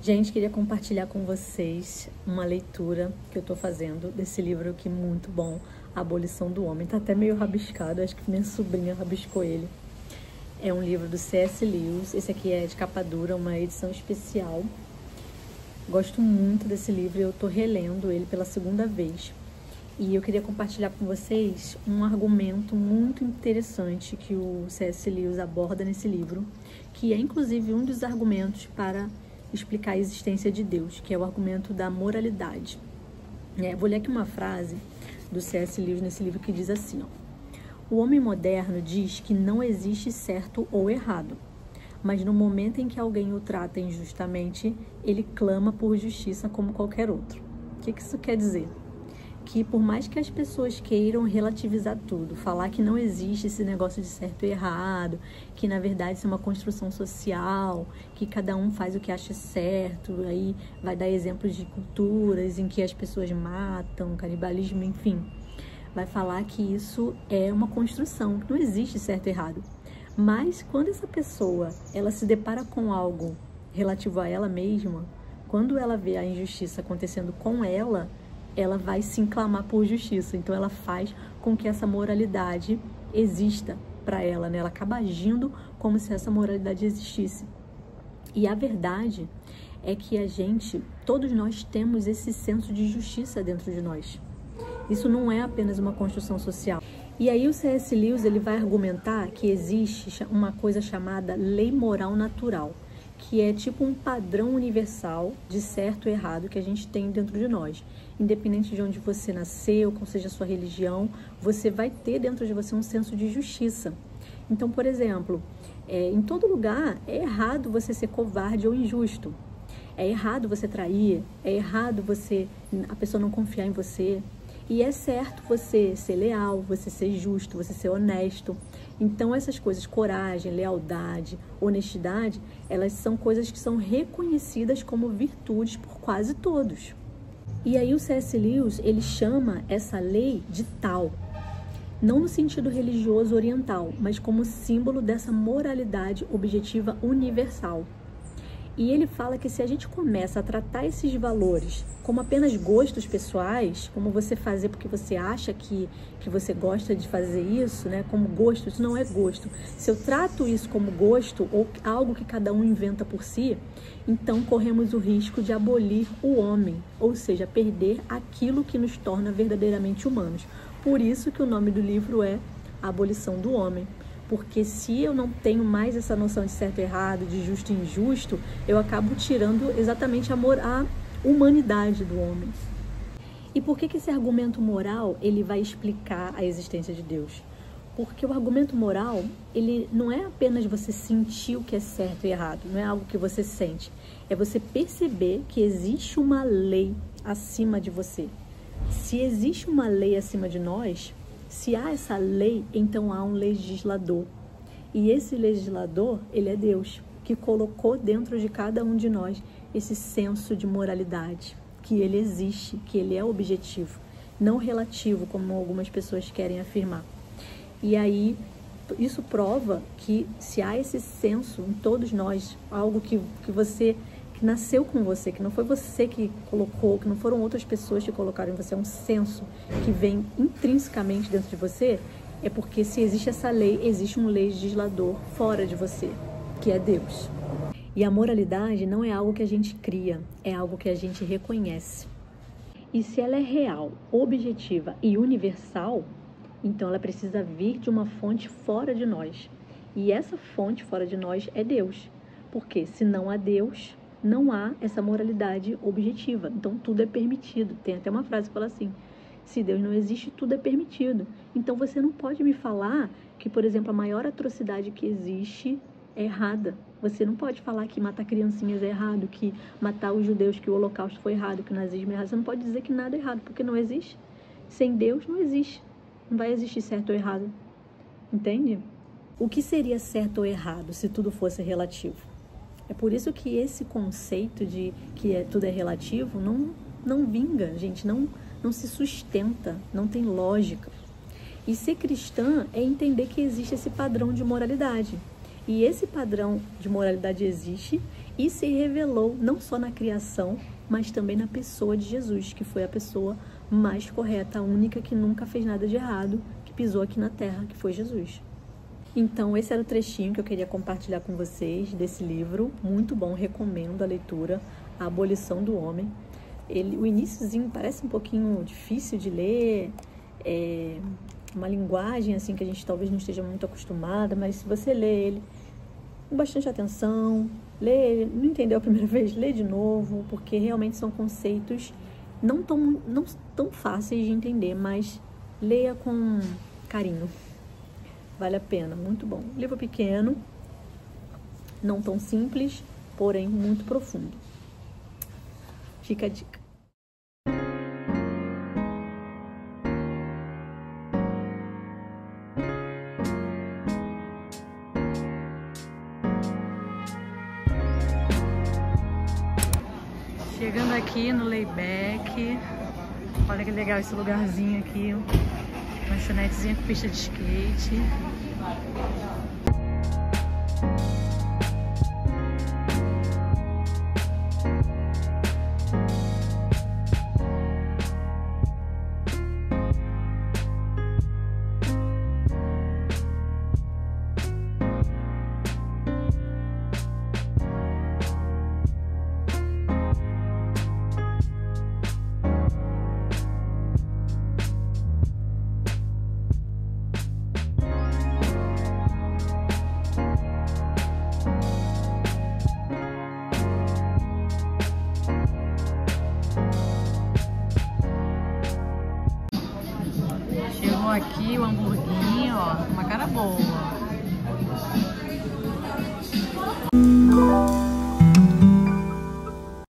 Gente, queria compartilhar com vocês uma leitura que eu tô fazendo desse livro aqui muito bom, A Abolição do Homem. Tá até meio rabiscado, acho que minha sobrinha rabiscou ele. É um livro do C.S. Lewis, esse aqui é de capa dura, uma edição especial. Gosto muito desse livro e eu tô relendo ele pela segunda vez. E eu queria compartilhar com vocês um argumento muito interessante que o C.S. Lewis aborda nesse livro, que é inclusive um dos argumentos para explicar a existência de Deus, que é o argumento da moralidade. Vou ler aqui uma frase do C.S. Lewis nesse livro que diz assim, ó: o homem moderno diz que não existe certo ou errado, mas no momento em que alguém o trata injustamente, ele clama por justiça como qualquer outro. O que isso quer dizer? Que por mais que as pessoas queiram relativizar tudo, falar que não existe esse negócio de certo e errado, que na verdade isso é uma construção social, que cada um faz o que acha certo, aí vai dar exemplos de culturas em que as pessoas matam, canibalismo, enfim, vai falar que isso é uma construção, que não existe certo e errado. Mas quando essa pessoa, ela se depara com algo relativo a ela mesma, quando ela vê a injustiça acontecendo com ela vai sim clamar por justiça. Então ela faz com que essa moralidade exista para ela, né? Ela acaba agindo como se essa moralidade existisse. E a verdade é que todos nós temos esse senso de justiça dentro de nós. Isso não é apenas uma construção social. E aí o C.S. Lewis ele vai argumentar que existe uma coisa chamada lei moral natural, que é tipo um padrão universal de certo e errado que a gente tem dentro de nós. Independente de onde você nasceu, qual seja a sua religião, você vai ter dentro de você um senso de justiça. Então, por exemplo, em todo lugar é errado você ser covarde ou injusto. É errado você trair, é errado a pessoa não confiar em você. E é certo você ser leal, você ser justo, você ser honesto. Então essas coisas, coragem, lealdade, honestidade, elas são coisas que são reconhecidas como virtudes por quase todos. E aí o C.S. Lewis, ele chama essa lei de tal, não no sentido religioso oriental, mas como símbolo dessa moralidade objetiva universal. E ele fala que se a gente começa a tratar esses valores como apenas gostos pessoais, como você fazer porque você acha que você gosta de fazer isso, né? Como gosto, isso não é gosto. Se eu trato isso como gosto ou algo que cada um inventa por si, então corremos o risco de abolir o homem, ou seja, perder aquilo que nos torna verdadeiramente humanos. Por isso que o nome do livro é A Abolição do Homem. Porque se eu não tenho mais essa noção de certo e errado, de justo e injusto, eu acabo tirando exatamente a humanidade do homem. E por que esse argumento moral ele vai explicar a existência de Deus? Porque o argumento moral, ele não é apenas você sentir o que é certo e errado, não é algo que você sente. É você perceber que existe uma lei acima de você. Se existe uma lei acima de nós, se há essa lei, então há um legislador. E esse legislador, ele é Deus, que colocou dentro de cada um de nós esse senso de moralidade, que ele existe, que ele é objetivo, não relativo, como algumas pessoas querem afirmar. E aí, isso prova que se há esse senso em todos nós, algo que nasceu com você, que não foi você que colocou, que não foram outras pessoas que colocaram em você, é um senso que vem intrinsecamente dentro de você, é porque se existe essa lei, existe um legislador fora de você, que é Deus. E a moralidade não é algo que a gente cria, é algo que a gente reconhece. E se ela é real, objetiva e universal, então ela precisa vir de uma fonte fora de nós. E essa fonte fora de nós é Deus. Porque se não há Deus, não há essa moralidade objetiva. Então, tudo é permitido. Tem até uma frase que fala assim: se Deus não existe, tudo é permitido. Então, você não pode me falar que, por exemplo, a maior atrocidade que existe é errada. Você não pode falar que matar criancinhas é errado, que matar os judeus, que o holocausto foi errado, que o nazismo é errado. Você não pode dizer que nada é errado, porque não existe. Sem Deus, não existe. Não vai existir certo ou errado. Entende? O que seria certo ou errado se tudo fosse relativo? É por isso que esse conceito de que tudo é relativo não vinga, gente, não se sustenta, não tem lógica. E ser cristã é entender que existe esse padrão de moralidade. E esse padrão de moralidade existe e se revelou não só na criação, mas também na pessoa de Jesus, que foi a pessoa mais correta, a única que nunca fez nada de errado, que pisou aqui na terra, que foi Jesus. Então, esse era o trechinho que eu queria compartilhar com vocês desse livro, muito bom, recomendo a leitura, A Abolição do Homem. O iniciozinho parece um pouquinho difícil de ler, uma linguagem assim que a gente talvez não esteja muito acostumada, mas se você lê ele com bastante atenção, lê, não entendeu a primeira vez, lê de novo, porque realmente são conceitos não tão fáceis de entender, mas leia com carinho. Vale a pena, muito bom. Livro pequeno, não tão simples, porém muito profundo. Fica a dica. Chegando aqui no Layback, olha que legal esse lugarzinho aqui, lanchonetezinha com pista de skate. Aqui o hamburguinho, ó, uma cara boa.